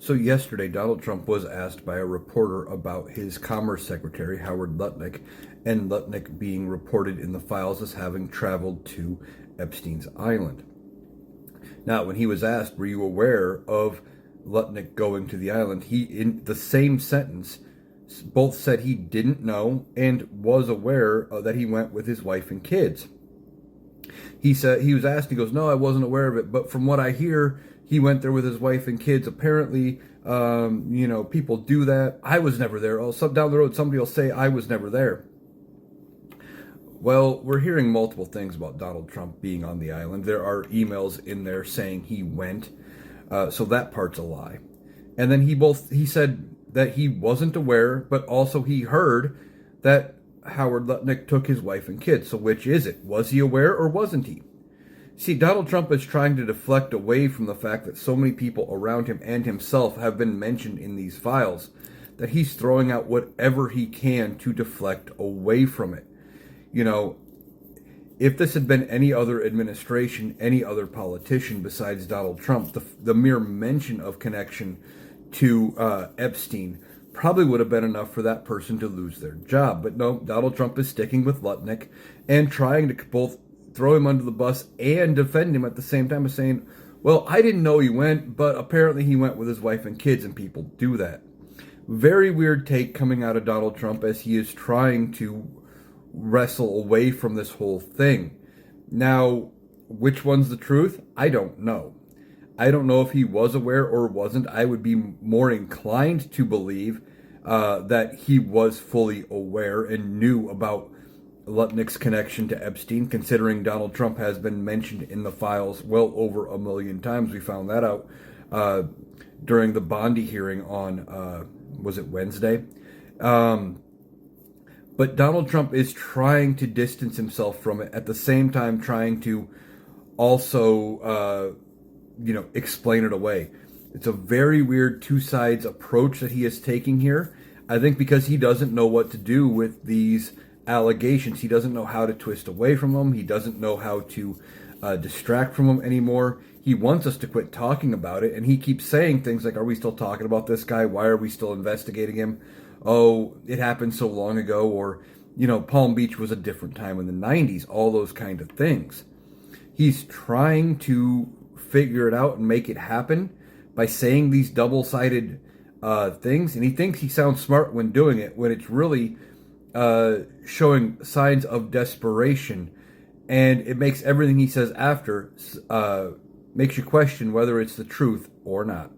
So yesterday, Donald Trump was asked by a reporter about his Commerce Secretary, Howard Lutnick, and Lutnick being reported in the files as having traveled to Epstein's island. Now, when he was asked, were you aware of Lutnick going to the island, he, in the same sentence, both said he didn't know and was aware that he went with his wife and kids. He said, he was asked, he goes, no, I wasn't aware of it, but from what I hear, he went there with his wife and kids. Apparently, people do that. I was never there. Oh, down the road, somebody will say I was never there. Well, we're hearing multiple things about Donald Trump being on the island. There are emails in there saying he went, so that part's a lie. And then he said that he wasn't aware, but also he heard that Howard Lutnick took his wife and kids. So which is it? Was he aware or wasn't he? See, Donald Trump is trying to deflect away from the fact that so many people around him and himself have been mentioned in these files that he's throwing out whatever he can to deflect away from it. You know, if this had been any other administration, any other politician besides Donald Trump, the mere mention of connection to Epstein probably would have been enough for that person to lose their job. But no, Donald Trump is sticking with Lutnick and trying to both throw him under the bus and defend him at the same time as saying, well, I didn't know he went, but apparently he went with his wife and kids, and people do that. Very weird take coming out of Donald Trump as he is trying to wrestle away from this whole thing. Now, which one's the truth? I don't know. I don't know if he was aware or wasn't. I would be more inclined to believe that he was fully aware and knew about Lutnick's connection to Epstein, considering Donald Trump has been mentioned in the files well over 1 million times. We found that out during the Bondi hearing on, was it Wednesday? But Donald Trump is trying to distance himself from it, at the same time trying to also, explain it away. It's a very weird two sides approach that he is taking here. I think because he doesn't know what to do with these allegations. He doesn't know how to twist away from them. He doesn't know how to distract from them anymore. He wants us to quit talking about it, and he keeps saying things like, are we still talking about this guy? Why are we still investigating him? Oh, it happened so long ago, or, Palm Beach was a different time in the 90s, all those kind of things. He's trying to figure it out and make it happen by saying these double-sided things, and he thinks he sounds smart when doing it, when it's really showing signs of desperation, and it makes everything he says after makes you question whether it's the truth or not.